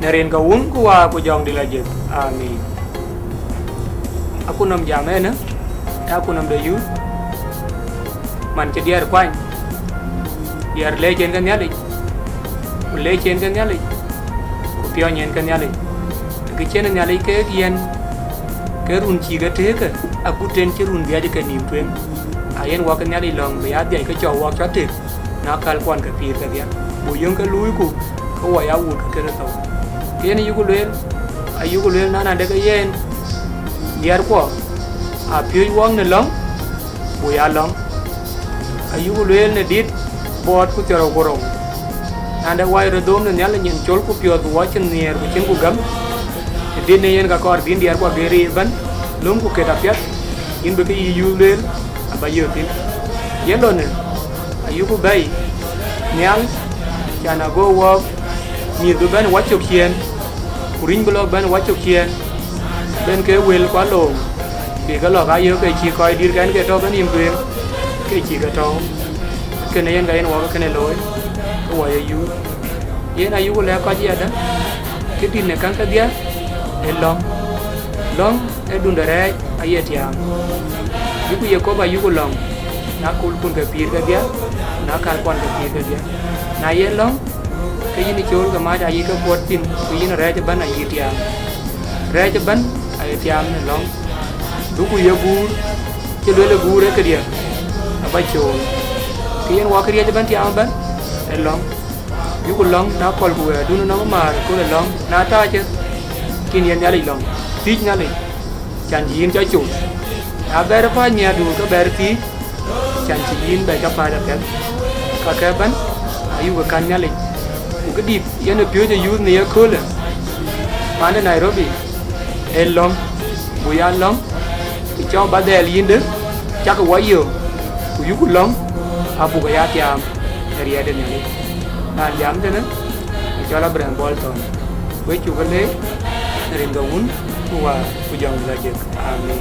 Nerin ka un kuwa ku jong dilajek. Amin. Aku nam jam na. Aku nam de yu. Man che diar kwany. Diar le chen kan yali. Ku le chen kan yali. Ku pyo nyen kan yali. Ke chen yali ke yen. Ke run chi ga te ke. Aku ten che run bia de ke nim twen. Ayen wa kan yali long bia de ke cho wa cho te. Na kal kwan ka pir ka bia. Bu yung ka lui ku. Ko wa ya wu ke na to. Yen yu ku le. Ayu ku le na na de ke yen. Diar ko. A pyo wong ne long. Bu ya long. Ayu ku le ne dit. Bot ku chero gorong. Anda wai redom ne nyala nyen chol ku pyo wa chen nier ku chen ku gam. Din ne yen ka kor din diar ko geri ban. Lum ku ke ta pyat. In be ke yu le. Aba yu tin. Yen lo ne. Ayu ku bai. Nyal. Chana go wa. Ni du ban wa chok hien. Kuring blog ban wa chok hien. Ben ke wel kwa lo. Bi ka lo ka yu ke chi koi dir kan ke to ban im tuen. Ke chi ka to. Ke ne yen ga yen wa ke ne loi. Ko wa yu. Yen ayu ko le ka ji ada. Ke tin ne kan ka dia. E long. Long e dun dare ayet yang. Yu ku ye ko ba yu ko long. Na kul kun ke pir ka dia. Na kal kon ke pir ka dia. Na yen long. Ke yin chol ka ma ja yi ka pot tin. Ke yin re ja ban ayet yang. Re ja ban ayet yang ne long. Du ku ye gur. Ke le gur ke dia. Aba chol. Ke yen wa ke dia ban ti am ban. E long. Yu ko long na kol ku du no ma ko le long. Na ta che. Kin yen nyali long. Tij nyali. Chan yin cho chu. A ber pa nya du ka ber ti. Chan yin be ka pa da pet. Ka ka ban. Ayu ka kan nyali. Ku ka dip yen pyo je yu ne ko le. Ma ne Nairobi. E long. Bu ya long. Ki cho ba del yin de. Chắc wa yo. Ku yu ku long. A bu ka ya tiam. Ria de nyali. Na jam de ne. Cho la brand Bolton. Với chủ cái lễ Nerin ga un kuwa ku jong dilajek. Amin.